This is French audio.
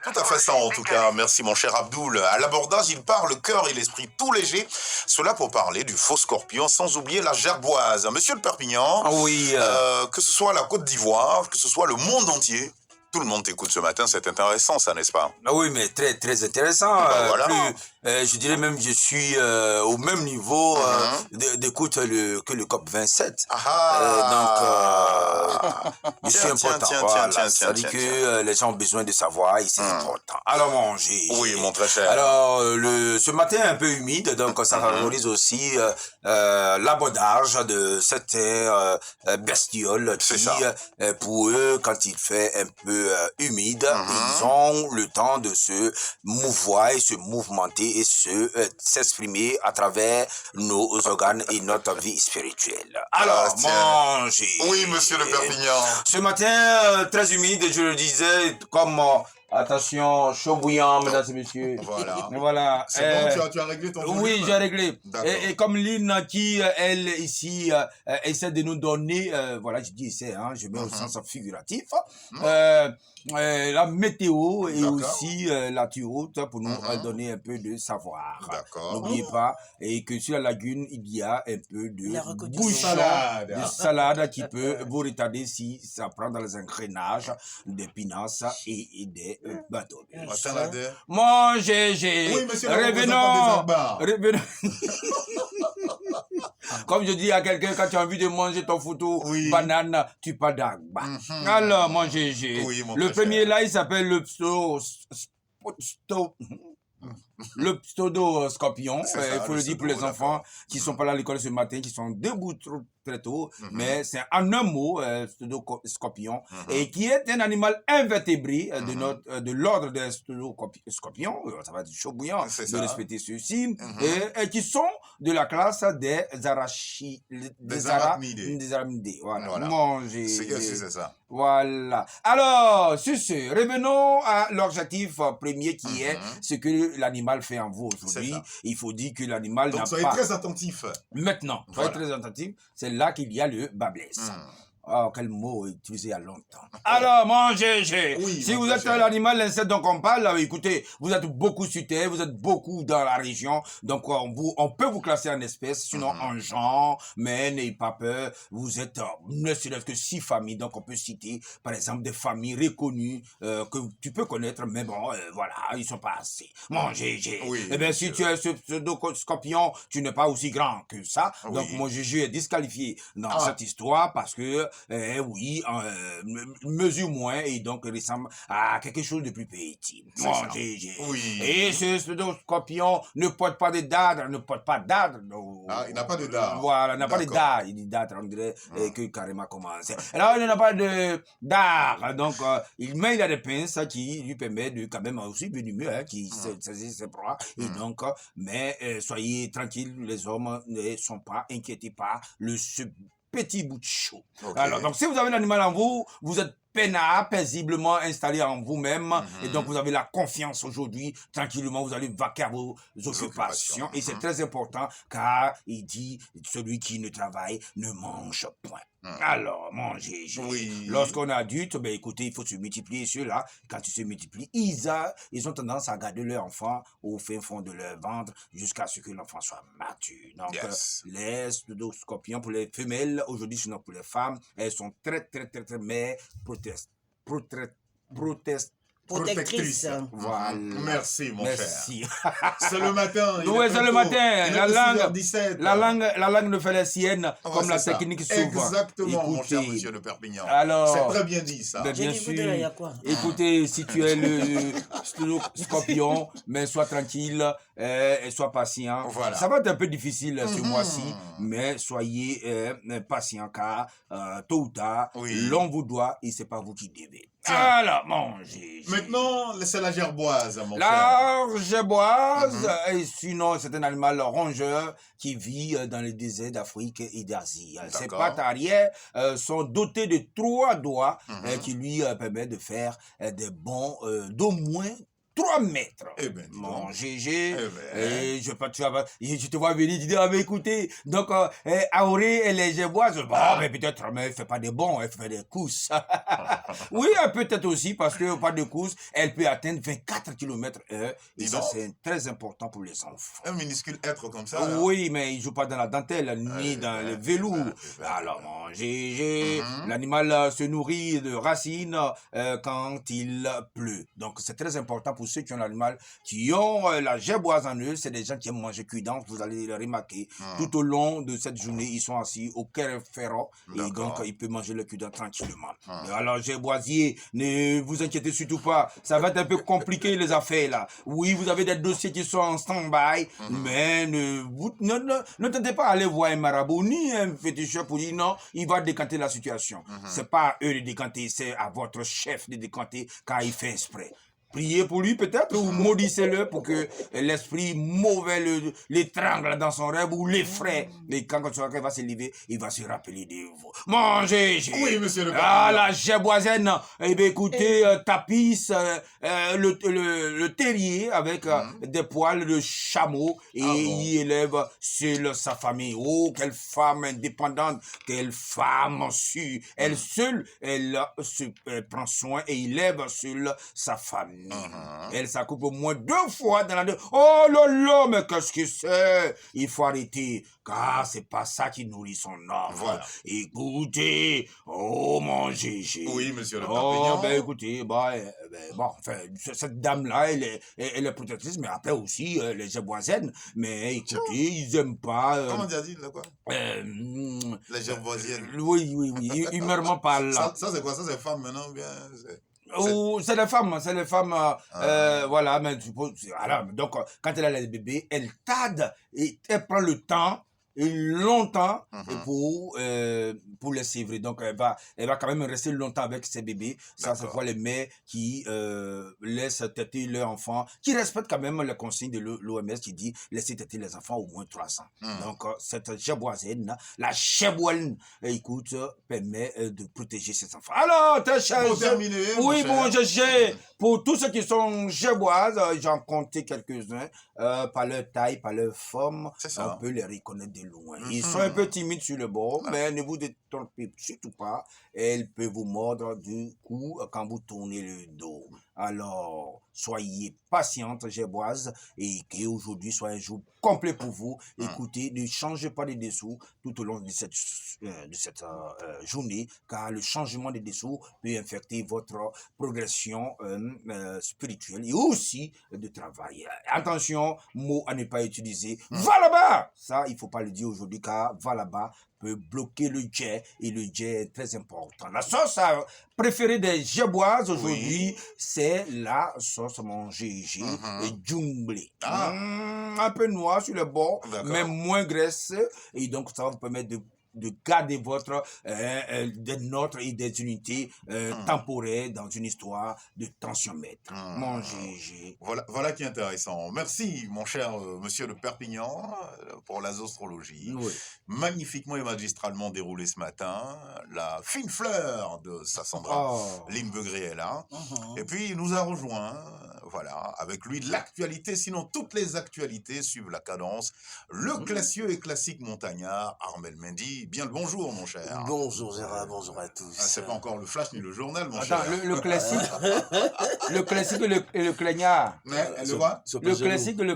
Tout à fait ça en tout cas, merci mon cher Abdoul. À l'abordage, il part le cœur et l'esprit tout léger. Cela pour parler du faux scorpion, sans oublier la gerboise. Monsieur le Perpignan, Ah oui, que ce soit la Côte d'Ivoire, que ce soit le monde entier, tout le monde t'écoute ce matin, c'est intéressant ça, n'est-ce pas? ah oui, mais très très intéressant. Ben voilà. Je dirais même je suis au même niveau d'écoute que le COP 27. Je suis important. Ça dit que les gens ont besoin de savoir et c'est important. Alors manger. Oui, mon très cher. Alors ce matin un peu humide, donc ça favorise aussi l'abordage de certains bestioles qui, pour eux, quand il fait un peu humide, ils ont le temps de se mouvoir et se mouvementer et s'exprimer à travers nos organes et notre vie spirituelle. Alors, manger. Oui, monsieur le Perpignan. Ce matin, très humide, je le disais, comme... attention, chaud bouillant, mesdames et messieurs. Voilà. C'est bon, tu as réglé ton volume? Oui, j'ai réglé. Et comme Lynn qui, elle, ici, essaie de nous donner, voilà, je dis essaie, hein, je mets au sens figuratif, la météo et aussi la turoute pour nous donner un peu de savoir. N'oubliez pas, et que sur la lagune, il y a un peu de bouchon, de salade qui peut vous retarder si ça prend dans les engrenages des pinasses et des bateaux. Moi, j'ai... Oui, monsieur, revenons. Comme je dis à quelqu'un, quand tu as envie de manger ton photo banane, tu parles d'agba. Alors, moi, j'ai... Le premier là, il s'appelle le pseudo-scorpion. Il faut le dire pour les enfants qui sont pas là à l'école ce matin, qui sont debout très tôt, mais c'est en un mot, pseudo-scorpion, et qui est un animal invertébré de l'ordre des pseudo-scorpions, ça va être chaud bouillant de respecter ceux-ci, et qui sont de la classe des araminidés. Voilà. C'est ça. Voilà. Alors, sur ce, revenons à l'objectif premier qui est ce que l'animal fait en vous aujourd'hui. Il faut dire que l'animal n'a pas... Donc, soyez très attentifs. Maintenant, soyez très attentifs. C'est là qu'il y a le bas blesse. Oh, quel mot utilisé il y a longtemps. Alors, mangez. Si vous êtes l'animal, l'insecte dont on parle, écoutez, vous êtes beaucoup sur Terre, vous êtes beaucoup dans la région, donc on peut vous classer en espèce, sinon en genre, mais n'ayez pas peur, vous êtes ne serait-ce que 6 familles, donc on peut citer, par exemple, des familles reconnues que tu peux connaître, mais bon, voilà, ils sont pas assez. Mangez. Eh bien, si tu es ce pseudo-scorpion, tu n'es pas aussi grand que ça, donc mon GG est disqualifié dans cette histoire parce que mesure moins et donc ressemble à quelque chose de plus petit. Et ce pseudo-scorpion ne porte pas de dard, il n'a pas de dard. Voilà, il n'a pas de dard. Il dit dard, on dirait que carrément commencé. Alors, il n'a pas de dard, donc il a des pinces qui lui permettent de quand même aussi venimeux, qui saisit ses proies. Et donc, mais soyez tranquilles, les hommes ne sont pas, inquiétez pas, ce petit bout de chaud. Alors, donc, si vous avez l'animal en vous, vous êtes peinard, paisiblement installé en vous-même, et donc vous avez la confiance aujourd'hui, tranquillement, vous allez vaquer à vos occupations, et c'est très important, car il dit, celui qui ne travaille ne mange point. Alors, mangez. Lorsqu'on est adulte, ben écoutez, il faut se multiplier ceux-là. Quand ils se multiplient, ils ont tendance à garder leur enfant au fin fond de leur ventre jusqu'à ce que l'enfant soit mature. Donc, les pseudo-scorpions pour les femelles, aujourd'hui, sinon pour les femmes, elles sont très, mais protectrice. Voilà. Merci, mon cher. C'est le matin. Oui, c'est le matin. La langue ne fait la sienne, comme la technique souvent. Exactement, mon cher monsieur de Perpignan. Alors, c'est très bien dit, ça. Bien sûr. Écoutez, si tu es le scorpion, mais sois tranquille et sois patient. Voilà. Ça va être un peu difficile ce mois-ci, mais soyez patient, car tôt ou tard, l'on vous doit et c'est pas vous qui devez. Alors, mangez. Maintenant, c'est la gerboise, mon cher. La gerboise, et sinon, c'est un animal rongeur qui vit dans les déserts d'Afrique et d'Asie. Ses pattes arrière sont dotées de 3 doigts qui lui permettent de faire des bonds d'au moins 3 mètres. Eh ben, dis Mon donc. GG, Eh ben. je te vois venir, tu dis, ah mais écoutez, donc Auré et les Géboises, bon, mais peut-être, mais elle fait pas des bons, elle fait des courses. Oui, peut-être aussi, parce que pas de course, elle peut atteindre 24 km/h, et Dis ça donc. c'est très important pour les enfants. Un minuscule être comme ça, là. Oui, mais il joue pas dans la dentelle, ni dans le velours. ben. Alors, mon GG, Mhm. l'animal se nourrit de racines quand il pleut. Donc, c'est très important pour ceux qui ont l'animal, qui ont la gerboise en eux. C'est des gens qui aiment manger cuidant. Vous allez le remarquer. Tout au long de cette journée, ils sont assis au cœur ferrant. Et donc, D'accord. ils peuvent manger le cuidant tranquillement. Alors, gerboisier, ne vous inquiétez surtout pas. Ça va être un peu compliqué, les affaires, là. Oui, vous avez des dossiers qui sont en stand-by, mais ne tentez pas aller voir un marabout ni un féticheur pour dire non, il va décanter la situation. C'est pas à eux de décanter, c'est à votre chef de décanter car il fait exprès. Priez pour lui peut-être ou maudissez-le pour que l'esprit mauvais l'étrangle dans son rêve ou l'effraie. Et quand il va se lever, il va se rappeler de vous. Mangez, Oui, monsieur le Ah, Papillon. la gerboisienne, eh bien écoutez, tapisse le terrier avec des poils de chameau et y élève seule sa famille. Oh, quelle femme indépendante, quelle femme sûre. Elle seule, elle prend soin et élève seule sa famille. Elle s'accoupe au moins 2 fois dans la... Oh là là, mais qu'est-ce que c'est? Il faut arrêter, car c'est pas ça qui nourrit son enfant. Voilà. Écoutez, oh mon GG. Oui, monsieur le Oh, Papillon. ben écoutez, bon, enfin, cette dame-là, elle est protectrice, mais après aussi, les gerboisiennes, mais écoutez, ils aiment pas... Comment tu as dit, là, quoi? Les gerboisiennes. oui, humainement parlant. Ça c'est quoi? Ça, c'est femme maintenant, ou bien... Ou c'est les femmes, voilà, mais voilà, donc quand elle a les bébés, elle tarde et elle prend le temps et longtemps pour les sévrer. Donc elle va quand même rester longtemps avec ses bébés. Ça, c'est quoi les mères qui laissent téter leurs enfants, qui respectent quand même les consignes de l'OMS qui dit laisser téter les enfants au moins 3 ans. Donc cette gerboisienne, la gerboisienne, écoute, permet de protéger ses enfants. Alors, très cher, Pour terminer, oui, mon bon, cher. pour tous ceux qui sont gerboises, j'en comptais quelques-uns, par leur taille, par leur forme, C'est ça. on peut les reconnaître de loin. Ils sont un peu timides sur le bord, mais ne vous détrompez surtout pas. Elle peut vous mordre du cou quand vous tournez le dos. Alors, soyez patiente, gerboise, et qu'aujourd'hui soit un jour complet pour vous. Écoutez, ne changez pas de dessous tout au long de cette journée, car le changement de dessous peut infecter votre progression spirituelle et aussi de travail. Attention, mot à ne pas utiliser. Va là-bas! Ça, il ne faut pas le dire aujourd'hui, car va là-bas peut bloquer le jet, et le jet est très important. La sauce préférée des gerboises aujourd'hui, c'est la sauce mon GG jumblée. Un peu noir sur le bord, mais moins graisse, et donc ça va vous permettre de garder votre des notes et des unités temporaires dans une histoire de tensiomètre. Mon GG. Voilà qui est intéressant. Merci, mon cher monsieur de Perpignan, pour l'astrologie. Oui. Magnifiquement et magistralement déroulé ce matin. La fine fleur de Sassandra Limbegriela. Et puis, il nous a rejoint, voilà, avec lui de l'actualité. Sinon, toutes les actualités suivent la cadence. Le classieux et classique montagnard, Armel Mendy. Bien le bonjour, mon cher. Bonjour Gérard, bonjour à tous. C'est pas encore le flash ni le journal, mon Attends, cher. le classique, le classique et le claignard. Le quoi? Le classique et le